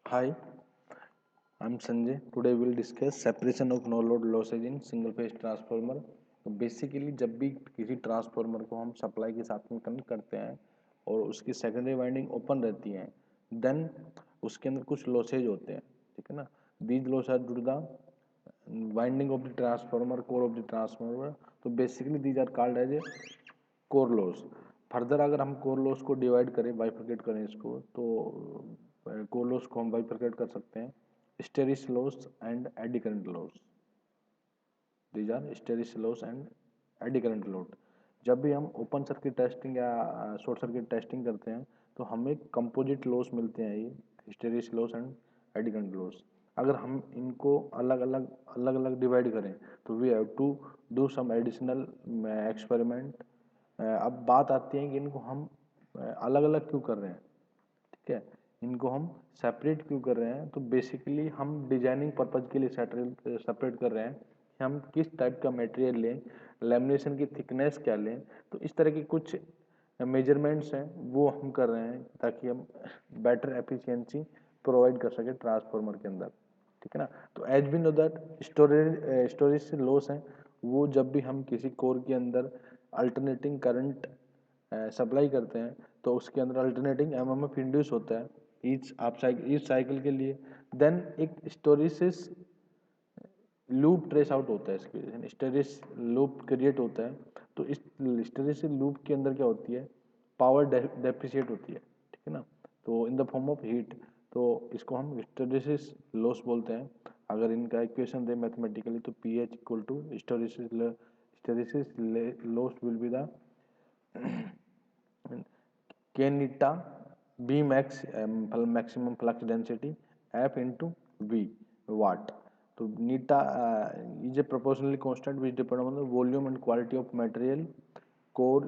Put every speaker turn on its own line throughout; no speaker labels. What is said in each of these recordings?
Hi, I'm Sanjay. Today we'll discuss separation of no load losses in single phase transformer. तो basically जब भी किसी transformer को हम सप्लाई के साथ में कनेक्ट करते हैं और उसकी सेकेंडरी वाइंडिंग ओपन रहती है, देन उसके अंदर कुछ लॉसेज होते हैं, ठीक है ना। These loss are due to the winding of the transformer, core of the transformer. तो basically these are called as a core loss. Further अगर हम कोर लॉस को डिवाइड करें, बाइफरकेट करें इसको, तो कोर लॉस को हम बाइफरकेट कर सकते हैं hysteresis loss and eddy current loss. These are hysteresis loss and eddy current loss. जब भी हम ओपन सर्किट टेस्टिंग या शॉर्ट सर्किट टेस्टिंग करते हैं तो हमें कंपोजिट लॉस मिलते हैं, ये hysteresis loss and eddy current loss. अगर हम इनको अलग अलग डिवाइड करें तो we have to do some additional experiment. अब बात आती है कि इनको हम अलग अलग क्यों कर रहे हैं, ठीक है। इनको हम सेपरेट क्यों कर रहे हैं, तो बेसिकली हम डिजाइनिंग पर्पज के लिए सेपरेट कर रहे हैं कि हम किस टाइप का मटेरियल लें, लेमिनेशन की थिकनेस क्या लें। तो इस तरह की कुछ मेजरमेंट्स हैं वो हम कर रहे हैं ताकि हम बेटर एफिशिएंसी प्रोवाइड कर सकें ट्रांसफार्मर के अंदर, ठीक है ना। तो as we know that storage से लॉस है वो जब भी हम किसी कोर के अंदर अल्टरनेटिंग करंट सप्लाई करते हैं तो उसके अंदर अल्टरनेटिंग एमएमएफ इंड्यूस होता है ईच साइकिल के लिए। देन एक स्टोरेसिस लूप ट्रेस आउट होता है, इसके हिस्टेरिस लूप क्रिएट होता है। तो इस हिस्टेरिस लूप के अंदर क्या होती है, पावर डेफिशिएट होती है, ठीक है ना। तो in the form of heat, तो इसको हम हिस्टेरिसिस लॉस बोलते हैं। अगर इनका इक्वेशन दे मैथमेटिकली तो P H equal to hysteresis loss will be the K eta B max maximum flux density F into V watt. तो eta is a proportionally constant which depend on the volume and quality of material core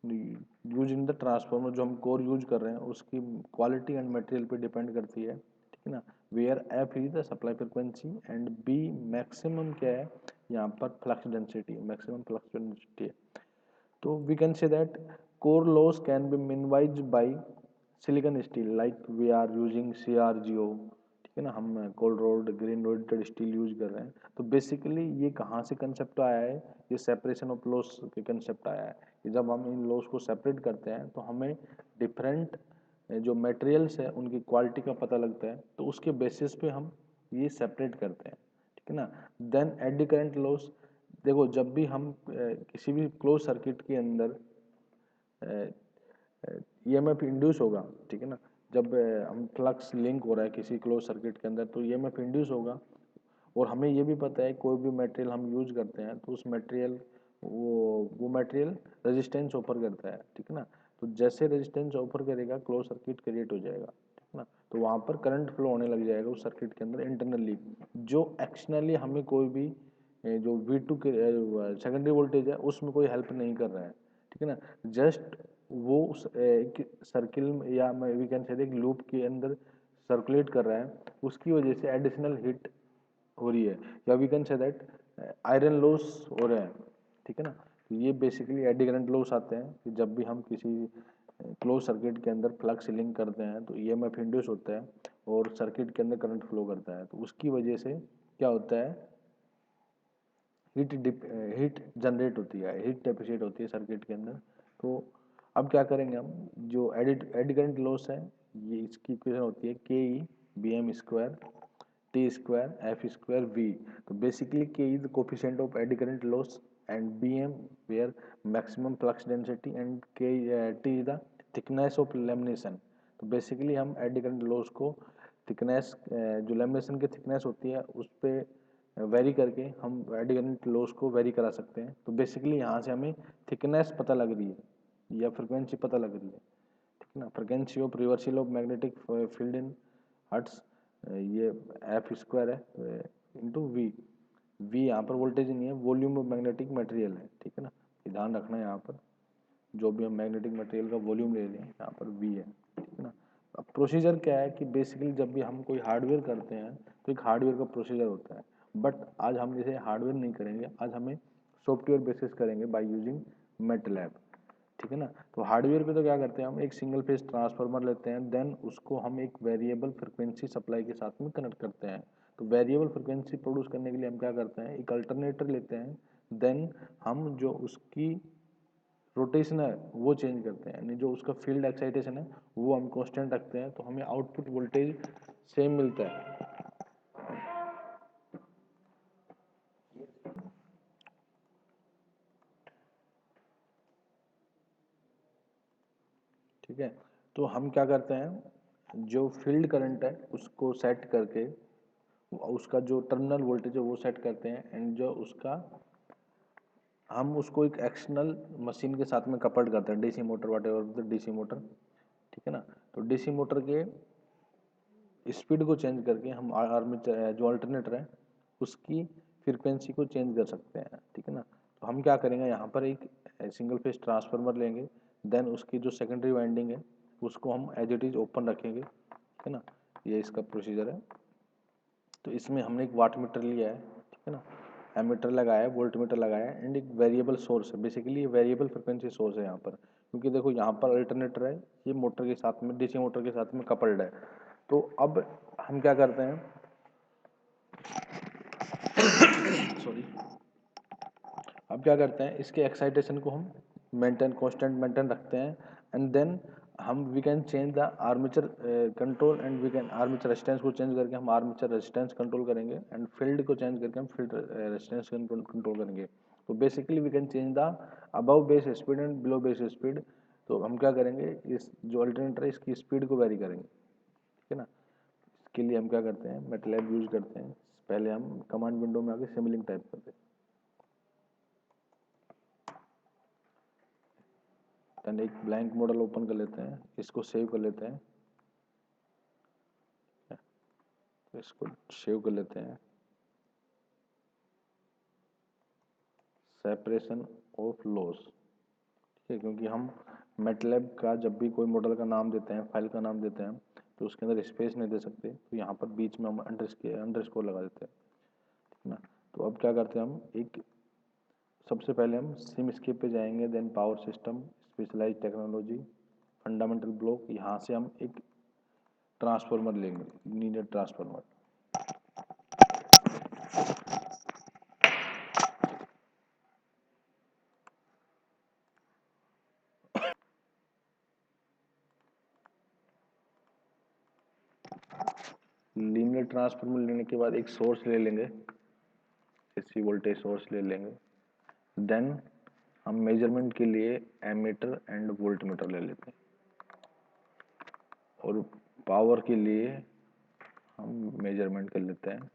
use in the transformer. जो हम core use कर रहे हैं उसकी quality and material पे depend करती है, ठीक है ना। Where F is the supply frequency and B maximum क्या है यहाँ पर flux density, maximum flux density है। तो we can say that core loss can be minimized by silicon steel like we are using CRGO, ठीक है ना। हम cold rolled grain oriented steel use कर रहे हैं। तो बेसिकली ये कहाँ से कंसेप्ट आया है, ये सेपरेशन ऑफ लॉस के कंसेप्ट आया है कि जब हम इन लॉस को सेपरेट करते हैं तो हमें डिफरेंट जो मटेरियल्स है उनकी क्वालिटी का पता लगता है, तो उसके बेसिस पे हम ये सेपरेट करते हैं, ठीक है ना। देन एडी करंट लॉस, देखो जब भी हम किसी भी क्लोज सर्किट के अंदर ईएमएफ इंड्यूस होगा, ठीक है ना। जब हम फ्लक्स लिंक हो रहा है किसी क्लोज सर्किट के अंदर तो ईएमएफ इंड्यूस होगा। और हमें ये भी पता है कोई भी मटेरियल हम यूज करते हैं तो उस मटेरियल वो मटेरियल रेजिस्टेंस ऑफर करता है, ठीक है ना। तो जैसे रेजिस्टेंस ऑफर करेगा क्लोज सर्किट क्रिएट हो जाएगा, ठीक है ना। तो वहाँ पर करंट फ्लो होने लग जाएगा उस सर्किट के अंदर इंटरनली, जो एक्सटर्नली हमें कोई भी जो V2 के सेकेंडरी वोल्टेज है उसमें कोई हेल्प नहीं कर रहा है, ठीक है ना। जस्ट वो उस एक सर्किल या वी कैन से एक लूप के अंदर सर्कुलेट कर रहा है, उसकी वजह से एडिशनल हीट हो रही है, या we can say that iron loss हो रहा है, ठीक है ना। तो ये बेसिकली एडी करंट लॉस आते हैं कि जब भी हम किसी क्लोज सर्किट के अंदर फ्लक्स लिंक करते हैं तो ईएमएफ इंड्यूस होता है और सर्किट के अंदर करंट फ्लो करता है, तो उसकी वजह से क्या होता है, हीट जनरेट होती है, हीट डेफिशिएट होती है सर्किट के अंदर। तो अब क्या करेंगे हम, जो एडी करंट लॉस है ये इसकी इक्वेशन होती है K E B M square T square F square V. तो basically K is the coefficient of eddy current loss and B M where maximum flux density and K T is the thickness of lamination. तो basically हम eddy current loss को thickness जो lamination की thickness होती है उस पर vary करके हम एडी करंट लॉस को वेरी करा सकते हैं। तो बेसिकली यहाँ से हमें थिकनेस पता लग रही है या फ्रिक्वेंसी पता लग रही है, ठीक है ना। Frequency of reversal of magnetic field in hertz, ये एफ स्क्वायर है इंटू वी। वी यहाँ पर वोल्टेज नहीं है, वॉल्यूम ऑफ मैग्नेटिक मटेरियल है, ठीक है ना। ये ध्यान रखना है यहाँ पर जो भी हम मैग्नेटिक मटेरियल का वॉल्यूम ले रहे हैं यहाँ पर वी है, ठीक है ना। अब प्रोसीजर क्या है कि बेसिकली जब भी हम कोई हार्डवेयर करते हैं तो एक हार्डवेयर का प्रोसीजर होता है, बट आज हम जैसे हार्डवेयर नहीं करेंगे, आज हमें सॉफ्टवेयर बेसिस करेंगे बाय यूजिंग मेटलैब, ठीक है ना। तो हार्डवेयर पे तो क्या करते हैं, हम एक सिंगल फेज ट्रांसफार्मर लेते हैं, देन उसको हम एक वेरिएबल फ्रिक्वेंसी सप्लाई के साथ में कनेक्ट करते हैं। तो वेरिएबल फ्रिक्वेंसी प्रोड्यूस करने के लिए हम क्या करते हैं, एक अल्टरनेटर लेते हैं, देन हम जो उसकी रोटेशन है वो चेंज करते हैं, यानी जो उसका फील्ड एक्साइटेशन है वो हम कांस्टेंट रखते हैं, तो हमें आउटपुट वोल्टेज सेम मिलता है। ठीक है, तो हम क्या करते हैं, जो फील्ड करंट है उसको सेट करके उसका जो टर्मिनल वोल्टेज है वो सेट करते हैं, एंड जो उसका हम उसको एक एक्सटर्नल मशीन के साथ में कपल्ड करते हैं, डीसी मोटर वाट एवर डीसी मोटर। ठीक है ना। तो डीसी मोटर के स्पीड को चेंज करके हम आर्मेचर जो अल्टरनेटर है उसकी फ्रीक्वेंसी को चेंज कर सकते हैं। ठीक है ना। तो हम क्या करेंगे, यहाँ पर एक सिंगल फेज ट्रांसफार्मर लेंगे, देन उसकी जो सेकेंडरी वाइंडिंग है उसको हम एज इट इज ओपन रखेंगे। ठीक है ना, ये इसका प्रोसीजर है। तो इसमें हमने एक वाट मीटर लिया है, ठीक है ना, एमीटर लगाया है, वोल्ट मीटर लगाया है, एंड एक वेरिएबल सोर्स है। बेसिकली ये वेरिएबल फ्रिक्वेंसी सोर्स है यहाँ पर, क्योंकि देखो यहाँ पर अल्टरनेटर है, ये मोटर के साथ में डीसी मोटर के साथ में कपल्ड है। तो अब हम क्या करते हैं, सॉरी, अब क्या करते हैं, इसके एक्साइटेशन को हम मेंटेन कांस्टेंट मेंटेन रखते हैं, एंड देन हम we can change the armature control, and we can armature resistance को चेंज करके हम आर्मेचर रेजिस्टेंस कंट्रोल करेंगे, एंड फील्ड को चेंज करके हम फील्ड रेजिस्टेंस कंट्रोल करेंगे। तो basically we can change the above base speed and below base speed. तो हम क्या करेंगे, इस जो अल्टरनेटर है इसकी स्पीड को वेरी करेंगे। ठीक है ना। इसके लिए हम क्या करते हैं, मैटलैब यूज करते हैं। पहले हम कमांड विंडो में आके सिमुलिंक टाइप करते हैं, देन एक ब्लैंक मॉडल ओपन कर लेते हैं, इसको सेव कर लेते हैं, तो इसको सेव कर लेते हैं। सेपरेशन ऑफ लॉस, ठीक है, क्योंकि हम मैटलैब का जब भी कोई मॉडल का नाम देते हैं, फाइल का नाम देते हैं, तो उसके अंदर स्पेस नहीं दे सकते, तो यहाँ पर बीच में हम अंडरस्कोर लगा देते हैं। ठीक है ना। तो अब क्या करते हैं, हम एक सबसे पहले हम सिम स्केप पे जाएंगे, then power system, specialise technology, fundamental block, यहाँ से हम एक ट्रांसफार्मर लेंगे, लीनियर ट्रांसफार्मर। लीनियर ट्रांसफार्मर लेने के बाद एक सोर्स ले लेंगे, एसी वोल्टेज सोर्स ले लेंगे, देन हम मेजरमेंट के लिए एमीटर एंड वोल्ट मीटर ले लेते हैं, और पावर के लिए हम मेजरमेंट कर लेते हैं।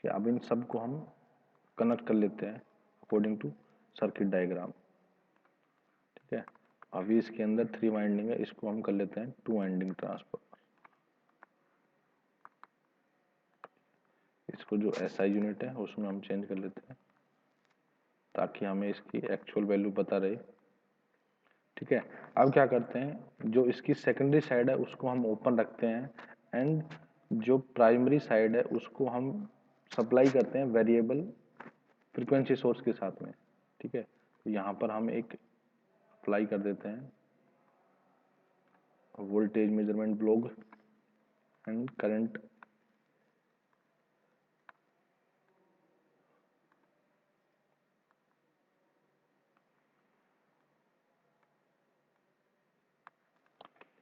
अब इन सब को हम कनेक्ट कर लेते हैं अकॉर्डिंग टू सर्किट डायग्राम। ठीक है, अभी इसके अंदर 3 वाइंडिंग है, इसको हम कर लेते हैं 2 वाइंडिंग ट्रांसफर। इसको जो एसआई यूनिट है उसमें हम चेंज कर लेते हैं, ताकि हमें इसकी एक्चुअल वैल्यू पता रहे। ठीक है, अब क्या करते हैं, जो इसकी सेकेंडरी साइड है उसको हम ओपन रखते हैं, एंड जो प्राइमरी साइड है उसको हम सप्लाई करते हैं वेरिएबल फ्रीक्वेंसी सोर्स के साथ में। ठीक है, तो यहाँ पर हम एक अप्लाई कर देते हैं voltage measurement block and current.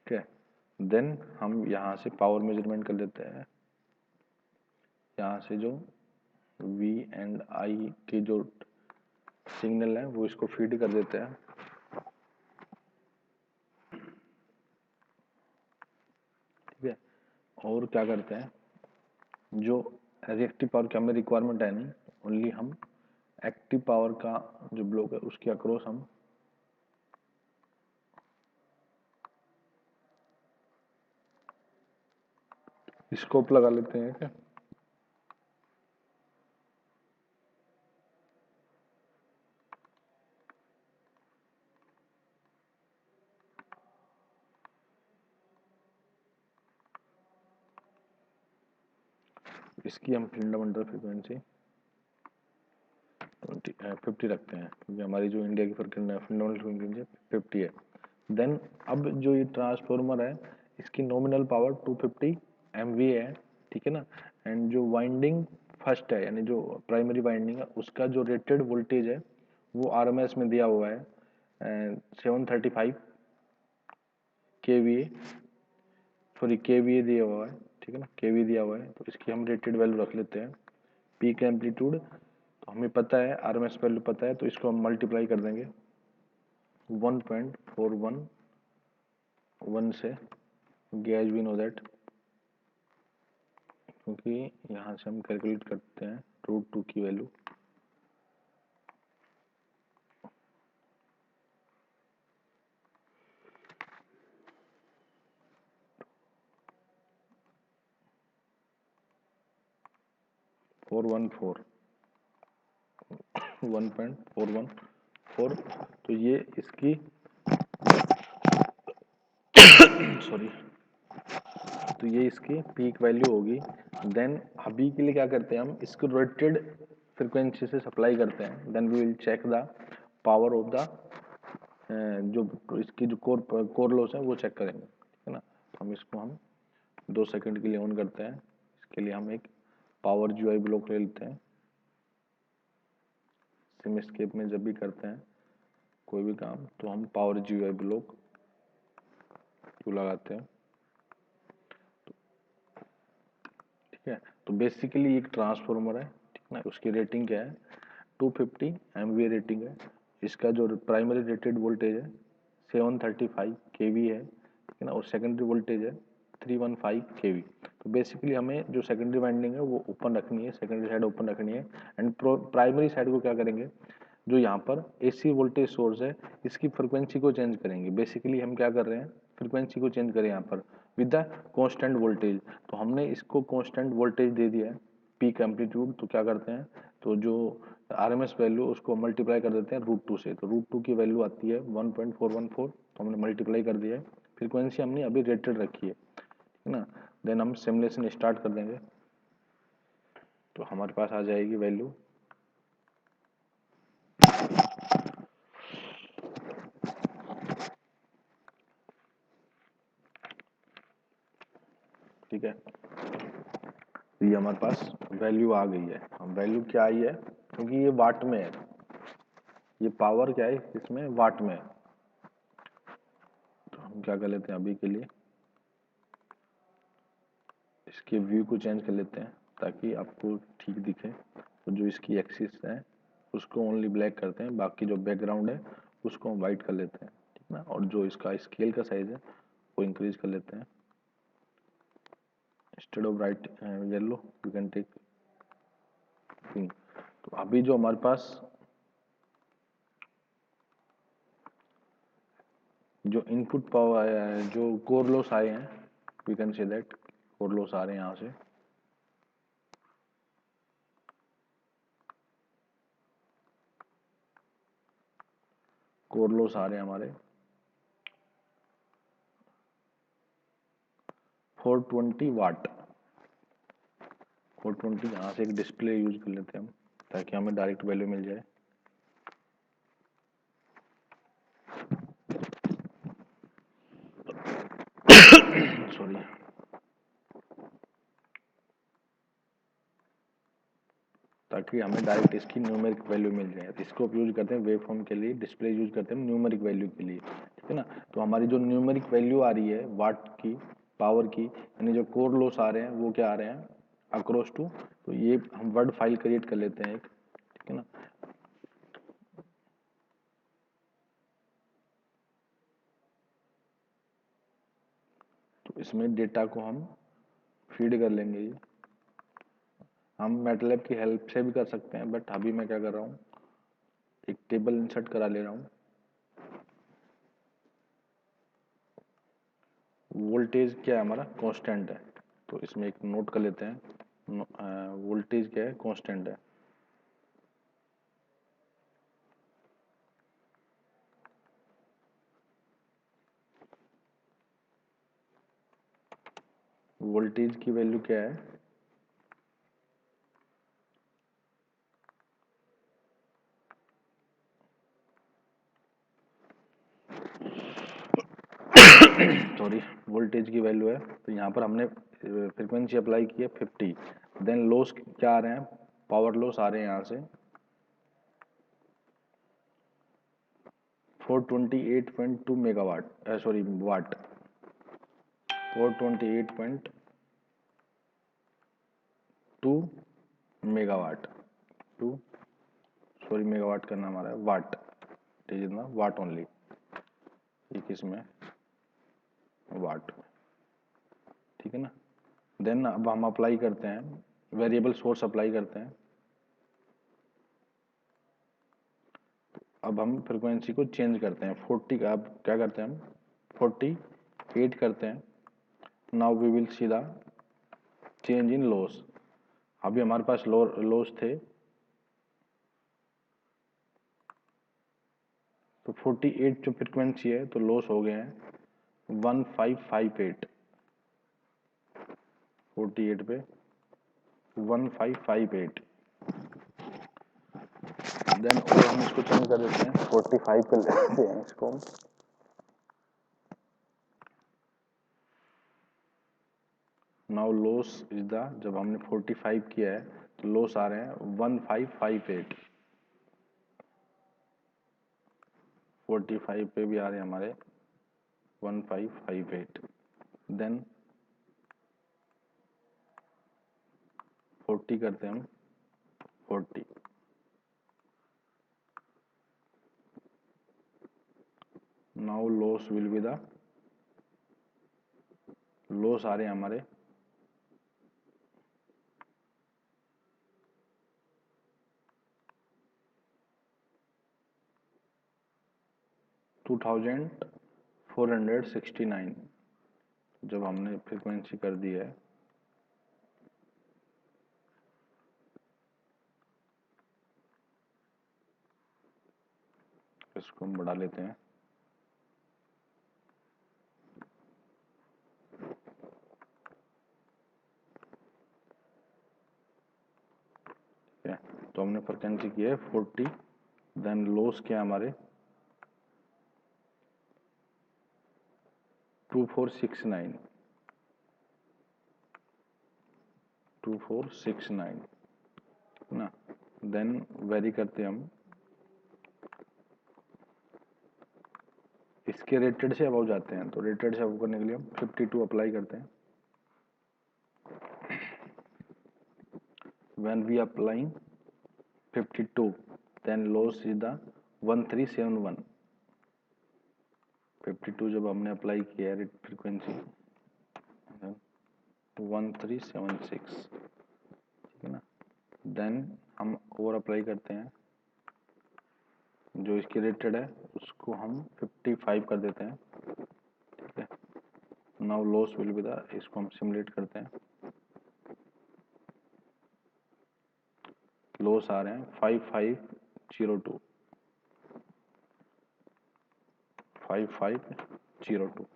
ठीक है, देन हम यहाँ से पावर मेजरमेंट कर लेते हैं, यहाँ से जो V एंड I के जो सिग्नल है वो इसको फीड कर देते हैं। ठीक है, और क्या करते हैं, जो रिएक्टिव पावर की हमें रिक्वायरमेंट है नहीं, ओनली हम एक्टिव पावर का जो ब्लॉक है उसके अक्रॉस हम स्कोप लगा लेते हैं। क्या इसकी हम फंडामेंटल फ्रीक्वेंसी 50 रखते हैं, क्योंकि हमारी जो इंडिया की फंडामेंटल फ्रीक्वेंसी 50 है। देन अब जो ये ट्रांसफॉर्मर है, इसकी नॉमिनल पावर 250 MVA है, ठीक है ना। एंड जो वाइंडिंग फर्स्ट है, यानी जो प्राइमरी वाइंडिंग है, उसका जो रेटेड वोल्टेज है वो RMS में दिया हुआ है 735 KVA, सॉरी KVA दिया हुआ है, ठीक है ना, KVA दिया हुआ है। तो इसकी हम रेटेड वैल्यू रख लेते हैं। पीक एम्पलीट्यूड तो हमें पता है, RMS वैल्यू पता है, तो इसको हम मल्टीप्लाई कर देंगे 1.411 से, एज वी नो दैट, क्योंकि यहाँ से हम कैलकुलेट करते हैं √2 की वैल्यू। फोर 1.414, तो ये इसकी सॉरी, तो ये इसकी पीक वैल्यू होगी। देन अभी के लिए क्या करते हैं, हम इसको रेटेड फ्रिक्वेंसी से सप्लाई करते हैं। Then we will check the power of the जो इसकी जो कोर लॉस है वो चेक करेंगे, ठीक है ना। तो हम इसको 2 सेकंड के लिए ऑन करते हैं। इसके लिए हम एक पावर GUI ब्लॉक ले लेते हैं। सिमस्केप में जब भी करते हैं कोई भी काम, तो हम पावर GUI ब्लॉक क्यों लगाते हैं, ठीक है। तो बेसिकली एक ट्रांसफॉर्मर है, ठीक ना, उसकी रेटिंग क्या है, 250 MVA रेटिंग है। इसका जो प्राइमरी रेटेड वोल्टेज है 735 KV है, ठीक है ना, और सेकेंडरी वोल्टेज है 315 KV। तो बेसिकली हमें जो सेकेंडरी वाइंडिंग है वो ओपन रखनी है, सेकेंडरी साइड ओपन रखनी है। एंड प्राइमरी साइड को क्या करेंगे, जो यहाँ पर AC वोल्टेज सोर्स है, इसकी फ्रिक्वेंसी को चेंज करेंगे। बेसिकली हम क्या कर रहे हैं, फ्रिक्वेंसी को चेंज करें यहाँ पर विद द कांस्टेंट वोल्टेज। तो हमने इसको कांस्टेंट वोल्टेज दे दिया है, पीक एम्पलीट्यूड। तो क्या करते हैं, तो जो RMS वैल्यू उसको मल्टीप्लाई कर देते हैं √2 से। तो √2 की वैल्यू आती है 1.414, तो हमने मल्टीप्लाई कर दिया है। फ्रीक्वेंसी हमने अभी रेटेड रखी है, ठीक है ना। देन हम सिमुलेशन स्टार्ट कर देंगे, तो हमारे पास आ जाएगी वैल्यू। ठीक है, तो ये हमारे पास वैल्यू आ गई है। हम वैल्यू क्या आई है, क्योंकि ये वाट में है, ये पावर क्या है इसमें, वाट में है। तो हम क्या कर लेते हैं, अभी के लिए इसके व्यू को चेंज कर लेते हैं ताकि आपको ठीक दिखे। तो जो इसकी एक्सिस है उसको ओनली ब्लैक करते हैं, बाकी जो बैकग्राउंड है उसको हम वाइट कर लेते हैं, ठीक ना। और जो इसका स्केल का साइज है वो इंक्रीज कर लेते हैं। Instead of right yellow you can take pink. तो अभी जो हमारे पास जो इनपुट पावर आया है, जो कोर लॉस आए हैं, we can say that core loss आ रहे हैं यहाँ से। कोर लॉस आ रहे हैं हमारे 420 वाट। 420 यहाँ से एक डिस्प्ले यूज कर लेते हैं हम, ताकि हमें डायरेक्ट वैल्यू मिल जाए। सॉरी, ताकि हमें डायरेक्ट इसकी न्यूमेरिक वैल्यू मिल जाए। तो इसको यूज करते हैं वेव फॉर्म के लिए, डिस्प्ले यूज करते हैं न्यूमेरिक वैल्यू के लिए, ठीक है ना। तो हमारी जो न्यूमेरिक वैल्यू आ रही है वाट की, पावर की, यानी जो कोर लॉस आ रहे हैं वो क्या आ रहे हैं, अक्रॉस टू। तो ये हम वर्ड फाइल क्रिएट कर लेते हैं एक, ठीक है ना। तो इसमें डेटा को हम फीड कर लेंगे। ये हम मैटलैब की हेल्प से भी कर सकते हैं, बट अभी मैं क्या कर रहा हूँ, एक टेबल इंसर्ट करा ले रहा हूँ। वोल्टेज क्या है हमारा, कांस्टेंट है, तो इसमें एक नोट कर लेते हैं। वोल्टेज क्या है, कांस्टेंट है। वोल्टेज की वैल्यू क्या है, सॉरी वोल्टेज की वैल्यू है, तो यहाँ पर हमने फ्रिक्वेंसी अप्लाई की है 50। देन लॉस क्या आ रहे हैं, पावर लॉस आ रहे हैं यहाँ से 428.2 megawatt, sorry watt, 428.2 megawatt, to sorry megawatt करना हमारा है वाट, ठीक है ना, वाट ओनली, एक इसमें वाट, ठीक है ना। देन अब हम अप्लाई करते हैं, वेरिएबल सोर्स अप्लाई करते हैं। अब हम फ्रिक्वेंसी को चेंज करते हैं 40 का, अब क्या करते हैं हम 48 करते हैं। Now we will see the change in loss. अभी हमारे पास लॉस थे तो 48 जो फ्रिक्वेंसी है तो लॉस हो गए हैं 1558, 48 पे 1558। देन और हम इसको चेंज कर देते हैं 45 कर लेते हैं इसको। नाउ लॉस इज द, जब हमने 45 किया है तो लॉस आ रहे हैं 1558, 45 पे भी आ रहे हैं हमारे 1558। देन 40 करते हैं हम 40, now loss will be the, loss आ रहे हैं हमारे 2469 जब हमने फ्रिक्वेंसी कर दी है। इसको हम बढ़ा लेते हैं, ठीक है। तो हमने फ्रिक्वेंसी की है 40, देन लॉस क्या हमारे 2469, 2469 ना। देन वेरी करते हैं हम, इसके रेटेड से अबव जाते हैं, तो रेटेड से अबव करने के लिए हम 52 अप्लाई करते हैं। When we applying 52 then loss is the 1371, 52 जब हमने अप्लाई किया है फ्रिक्वेंसी 1376, ठीक है ना। देन हम और अप्लाई करते हैं, जो इसकी रेटेड है उसको हम 55 कर देते हैं, ठीक है। Now loss will be the, इसको हम सिमुलेट करते हैं, लॉस आ रहे हैं 5502, 5502,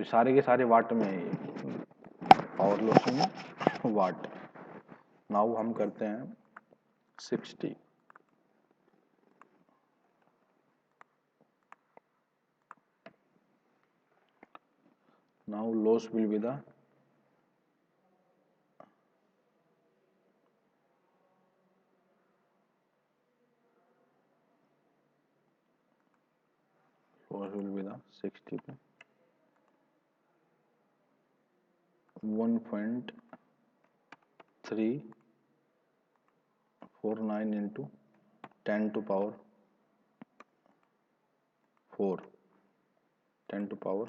सारे के सारे वाट में है ये, पावर लॉस में वाट। नाउ हम करते हैं 60, now loss will be the, loss will be the 60 पे 1.349 into 10 to power 4, 10 to power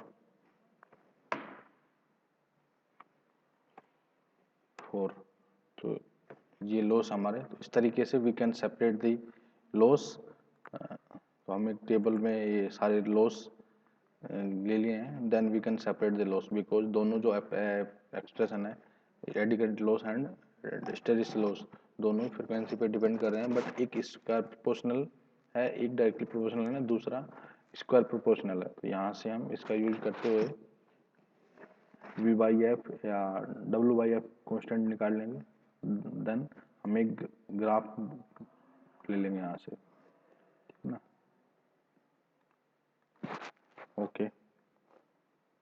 4। तो ये लॉस हमारे, तो इस तरीके से we can separate the loss. तो हम एक टेबल में ये सारे लॉस ले लिए हैं, then we can separate the loss, because दोनों जो एक्सप्रेशन है एडिकेटेड लॉस एंड हिस्टेरिसिस लॉस दोनों फ्रिक्वेंसी पे डिपेंड कर रहे हैं, बट एक स्क्वायर प्रोपोर्शनल है, एक डायरेक्टली प्रोपोर्शनल है, दूसरा स्क्वायर प्रोपोर्शनल है। तो यहाँ से हम इसका यूज करते हुए वी बाई एफ या डब्ल्यू बाई एफ कॉन्स्टेंट निकाल लेंगे, देन हम एक ग्राफ ले लेंगे यहाँ से, ठीक है ना। ओके।